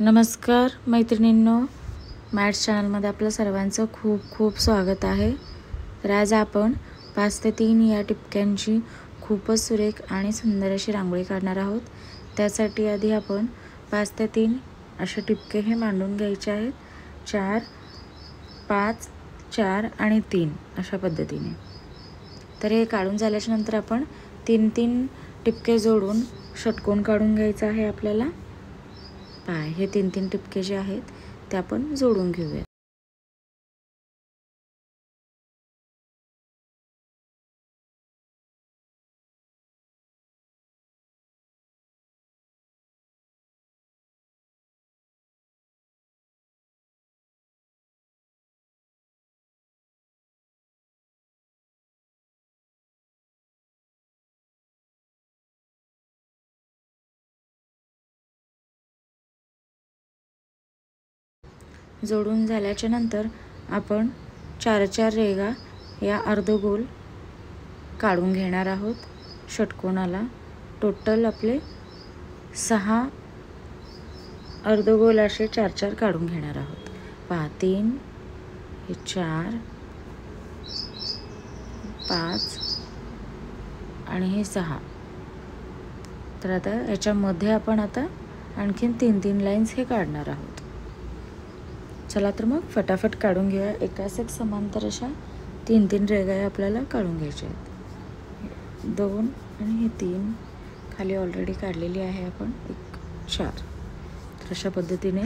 नमस्कार मैत्रिणींनो, मॅथ्स चॅनलमध्ये आपलं सर्वांचं खूप खूप स्वागत आहे. तर आज आपण 5 ते 3 या टिपक्यांची खूपच सुरेख आणि सुंदर अशी रांगोळी काढणार आहोत. त्यासाठी आधी आपण 5 ते 3 असे टिपके हे मांडून घ्यायचे आहेत. 4, 5, 4 आणि 3 अशा पद्धतीने. तर हे काढून झाल्याच्या नंतर आपण 3-3 टिपके जोडून षटकोन काढून घ्यायचा आहे आपल्याला. हे 3-3 टिपके जे आहेत ते आपण जोडून घेऊया. जोडून झाल्याच्या नंतर आपण 4-4 रेघा या अर्धगोल काढून घेणार आहोत. षटकोनाला टोटल आपले 6 अर्धगोल असे 4-4 काढून घेणार आहोत. 3, हे 4, 5 आणि हे 6. तर आता याच्यामध्ये आपण आता आणखीन 3-3 लाईन्स हे काढणार आहोत. चला तर मग फटाफट काढून घेऊया. एकास एक समांतर अशा 3-3 रेघा आपल्याला काढून घ्यायच्या आहेत. 2 आणि हे 3 खाली ऑलरेडी काढलेली आहे आपण. 1, 4. तर अशा पद्धतीने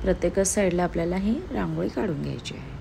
प्रत्येकच साईडला आपल्याला ही रांगोळी काढून घ्यायची आहे.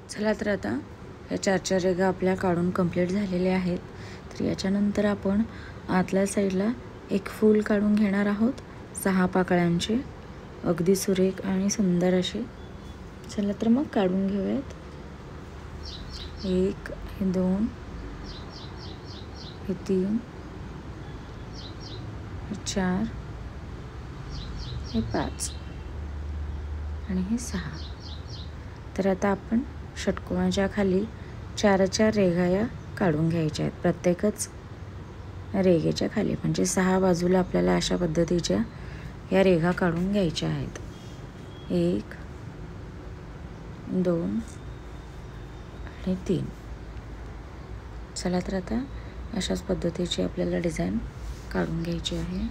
चला तर आता या 4-4 रेघा आपल्या काढून कंप्लीट झालेल्या आहेत. तर याच्यानंतर आपण आतल्या साईडला एक फूल काढून घेणार आहोत. 6 पाकळ्यांचे अगदी सुरेख आणि सुंदर असे. चला तर मग काढून घेऊयात. 1, हे 2, हे 3, हे 4, हे 5 आणि हे 6. तर आता आपण षटकोनाच्या खाली 4-4 रेघा या काढून घ्यायच्या आहेत. प्रत्येकच रेघेच्या खाली म्हणजे 6 बाजूला आपल्याला अशा पद्धतीच्या या रेघा काढून घ्यायच्या आहेत. 1, 2 आणि 3. चला तर आता अशाच पद्धतीची आपल्याला डिझाईन काढून घ्यायची आहे.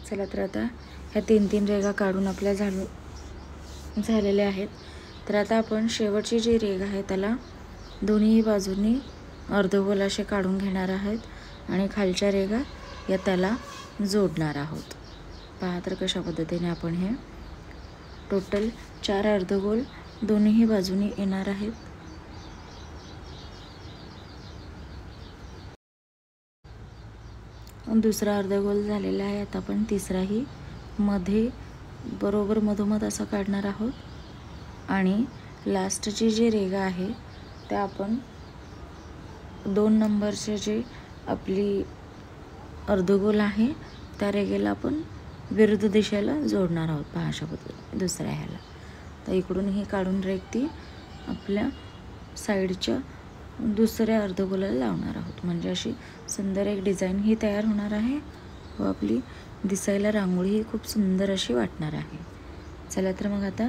चला तर आता ह्या 3-3 रेघा काढून आपल्या झालेल्या आहेत. तर आता आपण शेवटची जी रेघ आहे त्याला दोन्ही बाजूंनी अर्धगोल असे काढून घेणार आहोत आणि खालच्या रेघा या त्याला जोडणार आहोत. पहा तर कशा पद्धतीने आपण हे टोटल 4 अर्धगोल दोन्ही बाजूनी येणार आहेत. दुसरा अर्धगोल झालेला आहे. आता आपण तिसराही मध्ये बरोबर मधोमध असा काढणार आहोत आणि लास्टची जी रेघा आहे त्या आपण 2 नंबरचे जे आपली अर्धगोल आहे त्या रेघेला आपण विरुद्ध दिशेला जोडणार आहोत. पहा अशा पद्धतीने दुसऱ्या ह्याला. तर इकडून ही काढून रेघ ती आपल्या साईडच्या दुसऱ्या अर्धगोलाला लावणार आहोत. म्हणजे अशी सुंदर एक डिझाईन ही तयार होणार आहे व आपली दिसायला रांगोळी ही खूप सुंदर अशी वाटणार आहे. चला तर मग आता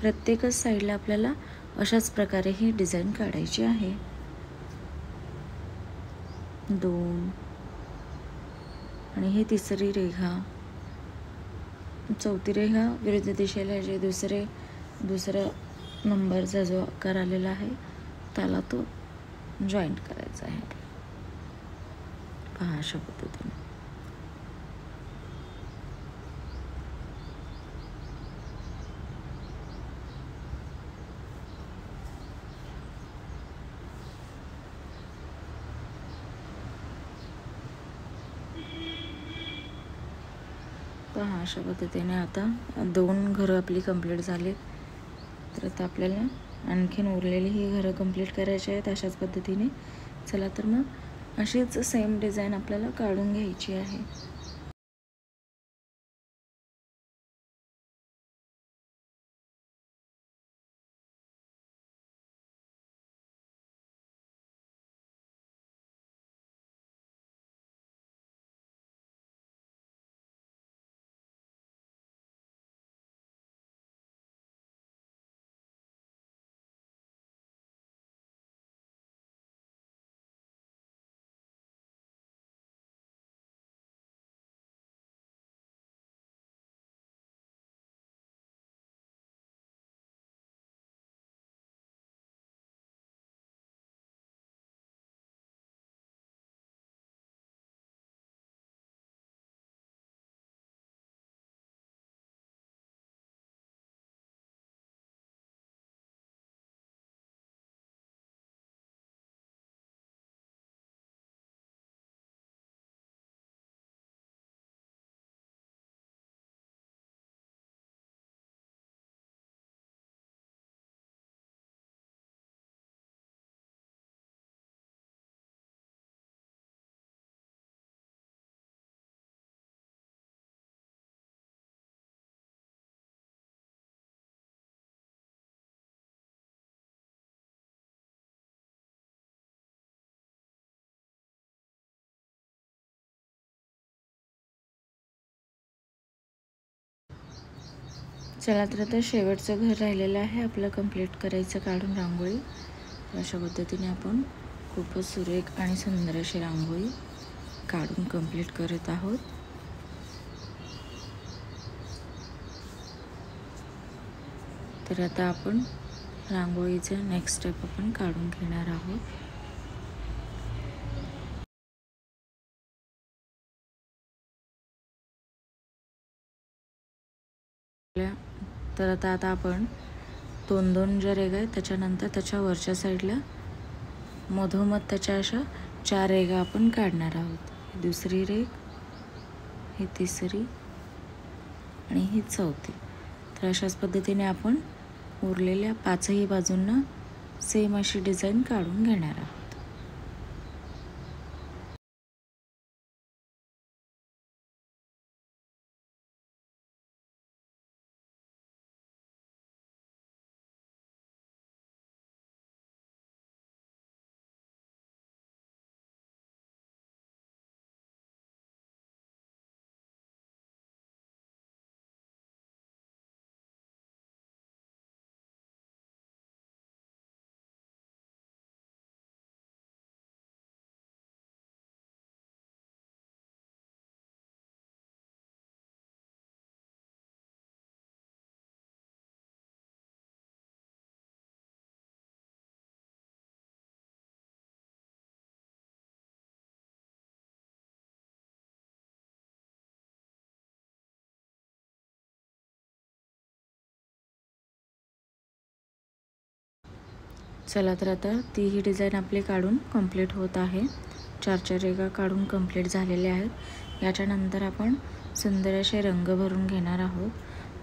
प्रत्येकच साईडला आपल्याला अशाच प्रकारे ही डिझाईन काढायची आहे. 2 आणि ही तिसरी रेघा, चौथी रेघा विरुद्ध दिशेला जे दुसरे दुसऱ्या नंबरचा जो आकार आलेला आहे त्याला तो जॉईंट करायचा आहे. पहा अशा पद्धतीने. पहा अशा पद्धतीने आता 2 घरं आपली कंप्लीट झाली. तर आता आपल्याला आणखीन उरलेली ही घरं कंप्लीट करायची आहेत अशाच पद्धतीने. चला तर मग अशीच सेम डिझाईन आपल्याला काढून घ्यायची आहे. चला तर आता शेवटचं घर राहिलेलं आहे आपलं कंप्लीट करायचं काढून रांगोळी. अशा पद्धतीने आपण खूपच सुरेख आणि सुंदर अशी रांगोळी काढून कंप्लीट करत आहोत. तर आता आपण रांगोळीचं नेक्स्ट स्टेप आपण काढून घेणार आहोत. तर आता आपण 2 ज्या रेघा आहेत त्याच्यानंतर त्याच्या वरच्या साईडला मधोमध त्याच्या अशा 4 रेघा आपण काढणार आहोत. ही दुसरी रेघ, ही तिसरी आणि ही चौथी. तर अशाच पद्धतीने आपण उरलेल्या 5ही बाजूंना सेम अशी डिझाईन काढून घेणार आहोत. चला तर आता तीही डिझाईन आपली काढून कंप्लीट होत आहे. 4 रेघा काढून कंप्लीट झालेल्या आहेत. याच्यानंतर आपण सुंदर असे रंग भरून घेणार आहोत.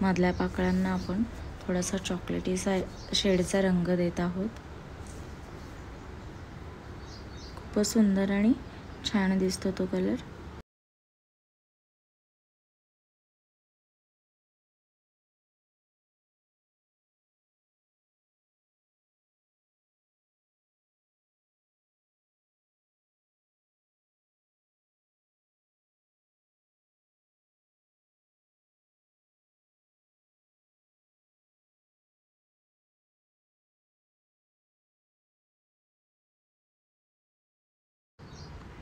मधल्या पाकळ्यांना आपण थोडासा चॉकलेटी शेडचा रंग देत आहोत. खूपच सुंदर आणि छान दिसतो तो कलर.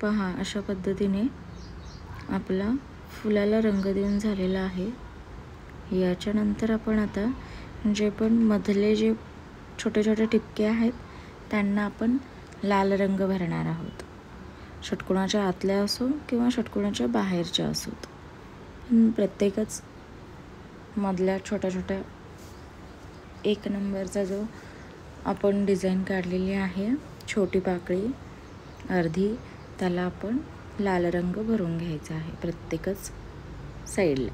पहा अशा पद्धतीने आपला फुलाला रंग देऊन झालेला आहे. याच्यानंतर आपण आता जे पण मधले जे छोटे छोटे ठिपके आहेत त्यांना आपण लाल रंग भरणार आहोत. षटकोनाच्या आतल्या असो किंवा षटकोनाच्या बाहेरच्या असोत, प्रत्येकच मधल्या छोट्या छोट्या 1 नंबरचा जो आपण डिझाईन काढलेली आहे छोटी पाकळी अर्धी, त्याला आपण लाल रंग भरून घ्यायचा आहे प्रत्येकच साईडला.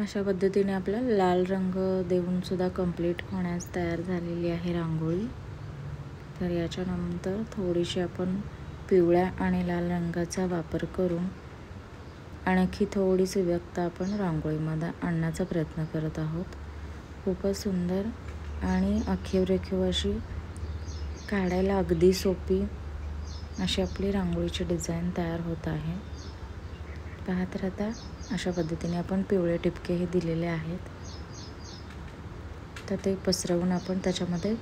अशा पद्धतीने आपला लाल रंग देऊन सुद्धा कंप्लीट होण्यास तयार झालेली आहे रांगोळी. तर याच्यानंतर थोडीशी आपण पिवळ्या आणि लाल रंगाचा वापर करून आणखी थोडीशी व्यक्त आपण रांगोळीमध्ये आणण्याचा प्रयत्न करत आहोत. खूपच सुंदर आणि आखीव रेखीव अशी काढायला अगदी सोपी अशी आपली रांगोळीची डिझाईन तयार होत आहे. पाहत राहता. अशा पद्धतीने आपण पिवळे टिपकेही दिलेले आहेत. तर ते पसरवून आपण त्याच्यामध्ये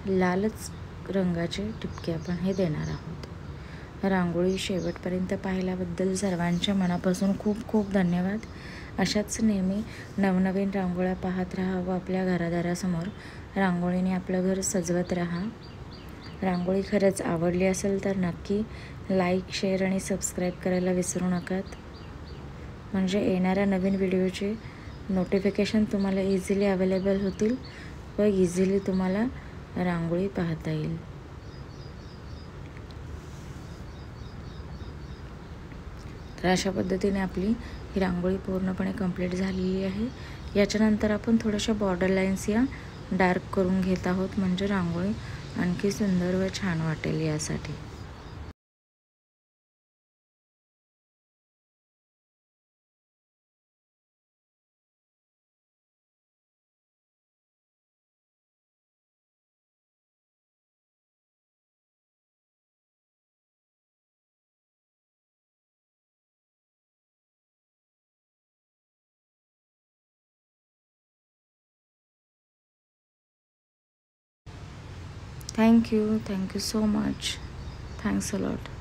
लालच रंगाचे टिपके आपण हे देणार आहोत. रांगोळी शेवटपर्यंत पाहिल्याबद्दल सर्वांच्या मनापासून खूप खूप धन्यवाद. अशाच नेहमी नवनवीन रांगोळ्या पाहत राहा व आपल्या घरादारासमोर रांगोळीने आपलं घर सजवत राहा. रांगोळी खरंच आवडली असेल तर नक्की लाईक, शेअर आणि सबस्क्राईब करायला विसरू नकात. म्हणजे येणाऱ्या नवीन व्हिडिओचे नोटिफिकेशन तुम्हाला इझिली अवेलेबल होतील व इझिली तुम्हाला रांगोळी पाहता येईल. तर अशा पद्धतीने आपली ही रांगोळी पूर्णपणे कंप्लीट झालेली आहे. याच्यानंतर आपण थोड्याशा बॉर्डर लाईन्स या डार्क करून घेत आहोत, म्हणजे रांगोळी आणखी सुंदर व छान वाटेल यासाठी. Thank you so much. Thanks a lot.